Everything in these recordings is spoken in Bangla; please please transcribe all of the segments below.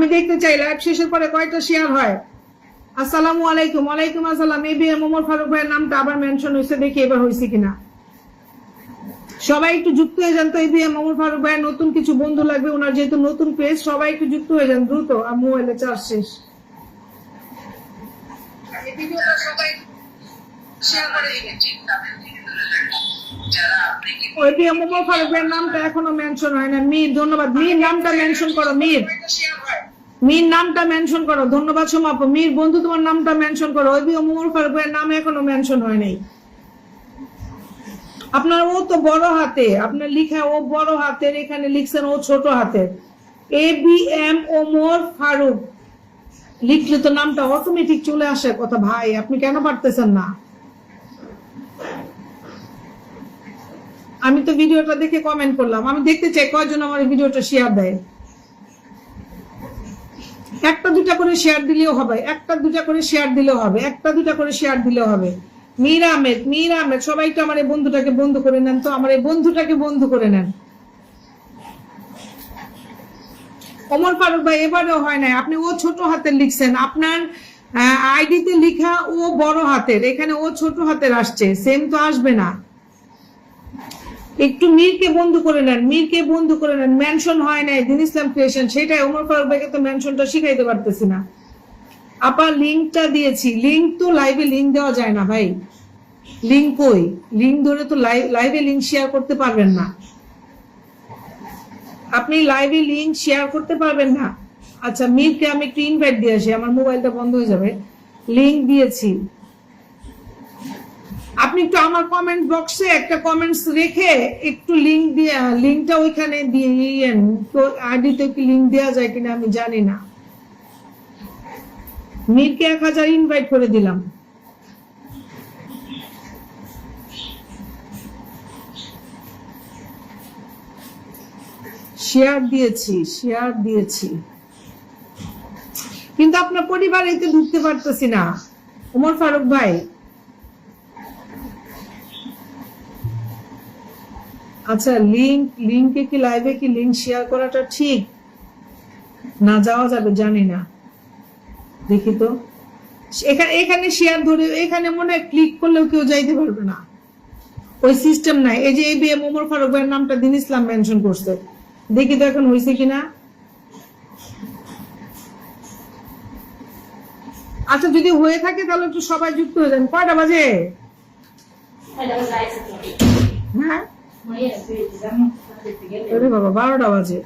আমি দেখতে চাই লাইভ শেষের পরে কয়টা শেয়ার হয়। আসসালামু আলাইকুম। ওয়ালাইকুম আসসালাম। এবিএম ওমর ফারুক ভাইয়ের নামটা আবার মেনশন হয়েছে, দেখি এবার হয়েছে কিনা। সবাই একটু যুক্ত হয়ে যান তো। এবিএম ওমর ফারুক ভাইয়ের নতুন কিছু বন্ধু লাগবে, ওনার যেহেতু নতুন পেজ, সবাই একটু যুক্ত হয়ে যান দ্রুত। মোবাইলে চার্জ শেষ। এবিএম ওমর ফারুক ভাইয়ের নামটা এখনো মেনশন হয় না। মীর, ধন্যবাদ। মীর নামটা মেনশন করো। মীর নামটা মেনশন করো। ধন্যবাদ সোমাপ। মীর বন্ধু তোমার নামটা মেনশন করো। এবিএম ওমর ফারুক ভাইয়ের নাম এখনো মেনশন হয় নাই। আপনার ও তো বড় হাতে, আপনার লিখা ও বড় হাতের, এখানে লিখছেন ও ছোট হাতের। এবিএম ওমর ফারুক লিখলে তো নামটা অটোমেটিক চলে আসে কথা। ভাই আপনি কেন পারতেছেন না? আমি তো ভিডিওটা দেখে কমেন্ট করলাম, আমি দেখতে চাই কয়জন আমার ভিডিওটা শেয়ার দেয়। একটা দুটা করে শেয়ার দিলেও হবে, একটা দুটা করে শেয়ার দিলেও হবে, একটা দুটা করে শেয়ার দিলেও হবে। মীর আহমেদ, মীর আহমেদ, সবাই তো আমার এই বন্ধুটাকে বন্ধু করে নেন তো, আমার এই বন্ধুটাকে বন্ধু করে নেন। ওমর ফারুক ভাই এবারেও হয় নাই, আপনি ও ছোট হাতের লিখছেন, আপনার আইডিতে লিখা ও বড় হাতের, এখানে ও ছোট হাতের আসছে, সেম তো আসবে না। একটু মীরকে বন্ধু করে নেন, মীরকে বন্ধু করে নেন। মেনশন হয় নাই দিন ইসলাম ক্রিয়েশন, সেটাই। ওমর ফারুক ভাইকে তো মেনশনটা শিখাইতে পারতেছি না। আপা লিঙ্কটা দিয়েছি, লিঙ্ক তো লাইভে লিঙ্ক দেওয়া যায় না ভাই। লিঙ্ক কই? লিঙ্ক ধরে তো লাইভে লিঙ্ক শেয়ার করতে পারবেন না আপনি, লাইভে লিঙ্ক শেয়ার করতে পারবেন না। আচ্ছা মীরকে আমি একটু ইনভাইট দিয়ে আসি, আমার মোবাইলটা বন্ধ হয়ে যাবে। লিঙ্ক দিয়েছি, আপনি একটু আমার কমেন্ট বক্সে একটা কমেন্টস রেখে একটু লিঙ্ক দিয়ে, লিঙ্কটা ওইখানে দিয়ে তো আইডিতে কি লিঙ্ক দেওয়া যায় কিনা আমি জানি না। মীরকে 1000 ইনভাইট করে দিলাম। শেয়ার দিয়েছি কিন্তু আপনার পরিবার এতে ঢুকতে পারতেছি না। ওমর ফারুক ভাই আচ্ছা লিঙ্কে কি লাইভে কি লিঙ্ক শেয়ার করাটা ঠিক না যাওয়া যাবে জানি না, দেখি তো। এখানে শেয়ার ধরে এখানে মনে হয় ক্লিক করলেও কেউ যাইতে পারবে না, ওই সিস্টেম নাই। এই যে এবিএম ওমর ফারুক ভাইয়ের নামটা দিন ইসলাম মেনশন করছে, দেখি তো এখন হয়েছে কিনা। আচ্ছা যদি হয়ে থাকে তাহলে একটু সবাই যুক্ত হয়ে যান। কয়টা বাজে? হ্যাঁ বাবা 12টা বাজে।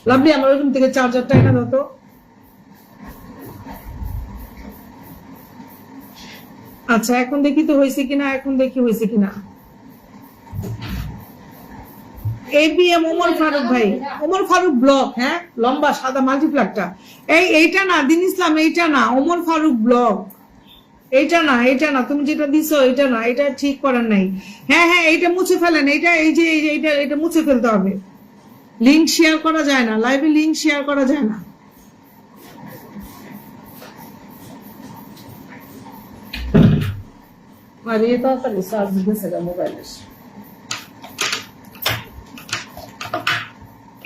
লাভলি আমার ওইরকম থেকে চার্জারটা এনে দাও তো। আচ্ছা এখন দেখি তো হয়েছে কিনা, এখন দেখি হয়েছে কিনা। এবিএম ওমর ফারুক ভাই, ওমর ফারুক ব্লগ, হ্যাঁ লম্বা সাদা মাল্টিপ্লাকটা, এইটা না দিন ইসলাম, এইটা না ওমর ফারুক ব্লগ, এইটা না তুমি যেটা দিছো এটা না, এটা ঠিক করার নাই। হ্যাঁ এইটা মুছে ফেলেন, এইটা এই যে এটা মুছে ফেলতে হবে। লিঙ্ক শেয়ার করা যায় না, লাইভে লিঙ্ক শেয়ার করা যায় না। আর ये तो कर चार्ज दिसेगा मोबाइल।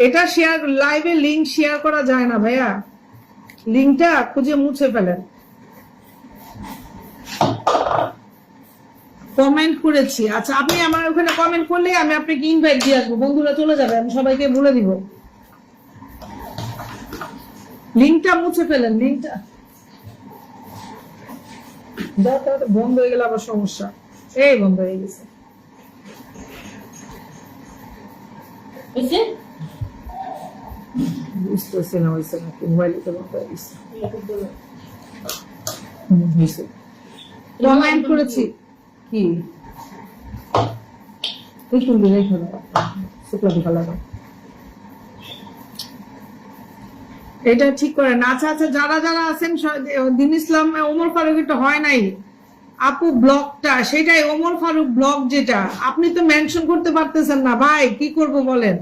এটা শেয়ার, লাইভে লিঙ্ক শেয়ার করা যায় না ভাইয়া, লিঙ্কটা খুঁজে মুছে ফেলেন। কমেন্ট করেছি, আচ্ছা আপনি আমার ওখানে কমেন্ট করলে আমি আপনাকে ইনভাইট দিয়ে আসবো, বন্ধুরা চলে যাবে, আমি সবাইকে বলে দিব। লিঙ্কটা মুছে ফেলেন, লিঙ্কটা বন্ধ হয়ে গেলে আবার সমস্যা। এই বন্ধ হয়ে গেছে। বুঝতেছি না হয়েছে নাকি, মোবাইল বন্ধ হয়ে গেছে। কমেন্ট করেছি কি এটা ঠিক করেন। আচ্ছা যারা আছেন দিন ইসলাম ওমর ফারুক, এটা হয় নাই আপু ব্লগটা, সেটাই ওমর ফারুক ব্লগ, যেটা আপনি তো মেনশন করতে পারতেছেন না ভাই, কি করব বলেন।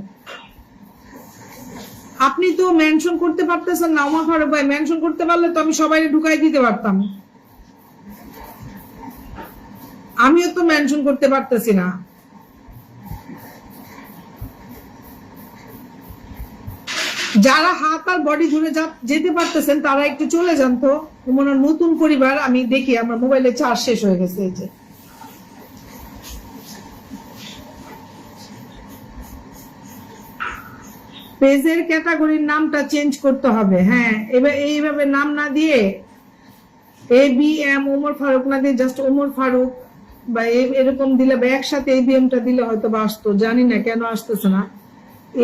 আপনি তো মেনশন করতে পারতেছেন না ওমর ফারুক ভাই, মেনশন করতে পারলে তো আমি সবাই ঢুকাই দিতে পারতাম, আমিও তো মেনশন করতে পারতেছি না। যারা হাত আর বডি ধরে যেতে পারতেছেন তারা একটু চলে যান তো। মনে নতুন পরিবার আমি দেখি, আমার মোবাইলে চার্জ শেষ হয়ে গেছে। এই যে পেজের ক্যাটাগরির নামটা চেঞ্জ করতে হবে। হ্যাঁ, এবার এইভাবে নাম না দিয়ে ABM ওমর ফারুক না দিয়ে জাস্ট ওমর ফারুক বা এরকম দিলে বা একসাথে ABM-টা দিলে হয়তো বা আসতো, জানি না কেন আসতেছে না।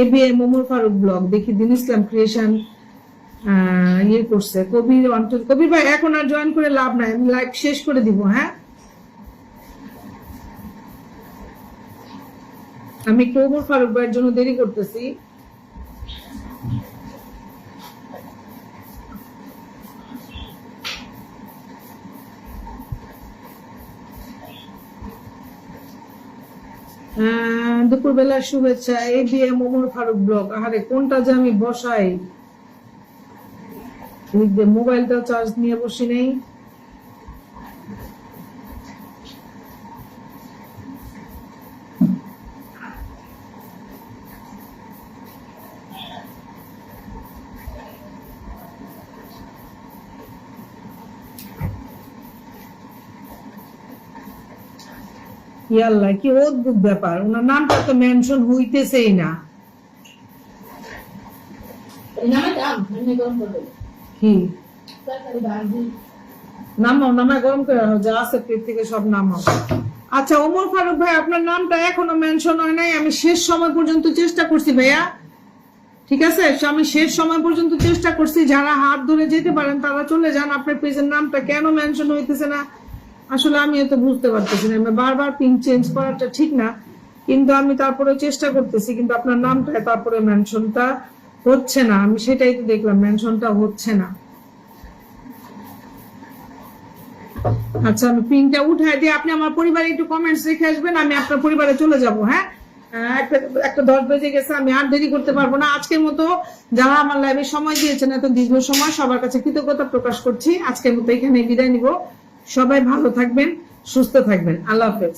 ABM ওমর ফারুক ব্লগ দেখি দিন ইসলাম ক্রিয়েশন ইয়ে করছে। কবির ভাই এখন আর জয়েন করে লাভ নাই, আমি লাইভ শেষ করে দিব। হ্যাঁ, আমি একটু ওমর ফারুক ভাইয়ের জন্য দেরি করতেছি। দুপুরবেলার শুভেচ্ছা। ABM Omar Faruk vlog. আরে কোনটা যে আমি বসাই, মোবাইলটাও চার্জ নিয়ে বসি নেই। ইয়াল্লাহ, কি অদ্ভুত ব্যাপার, ওনার নামটা তো মেনশন হইতেছেই না। কি নামাও, নামায় গরম করে যা আছে পেট থেকে সব নামাও। আচ্ছা ওমর ফারুক ভাই, আপনার নামটা এখনো মেনশন হয় নাই। আমি শেষ সময় পর্যন্ত চেষ্টা করছি ভাইয়া, ঠিক আছে? আমি শেষ সময় পর্যন্ত চেষ্টা করছি। যারা হাত ধরে যেতে পারেন তারা চলে যান। আপনার পেজের নামটা কেন মেনশন হইতেছে না আসলে আমি এত বুঝতে পারতেছি না। বারবার পিন চেঞ্জ করাটা ঠিক না, কিন্তু আমি তারপরে চেষ্টা করতেছি, কিন্তু আপনার নামটা তারপরে মেনশনটা হচ্ছে না। আমি সেটাই তো দেখলাম, মেনশনটা হচ্ছে না। আচ্ছা, আমি পিনটা উঠাই দিয়ে আপনি আমার পরিবারে একটু কমেন্টস রেখে আসবেন, আমি আপনার পরিবারে চলে যাব। হ্যাঁ, একটা 10 বেজে গেছে, আমি আর দেরি করতে পারবো না। আজকের মতো যারা আমার লাইভে সময় দিয়েছেন এত দীর্ঘ সময়, সবার কাছে কৃতজ্ঞতা প্রকাশ করছি। আজকের মতো এখানে বিদায় নিব। সবাই ভালো থাকবেন, সুস্থ থাকবেন। আল্লাহ হাফেজ।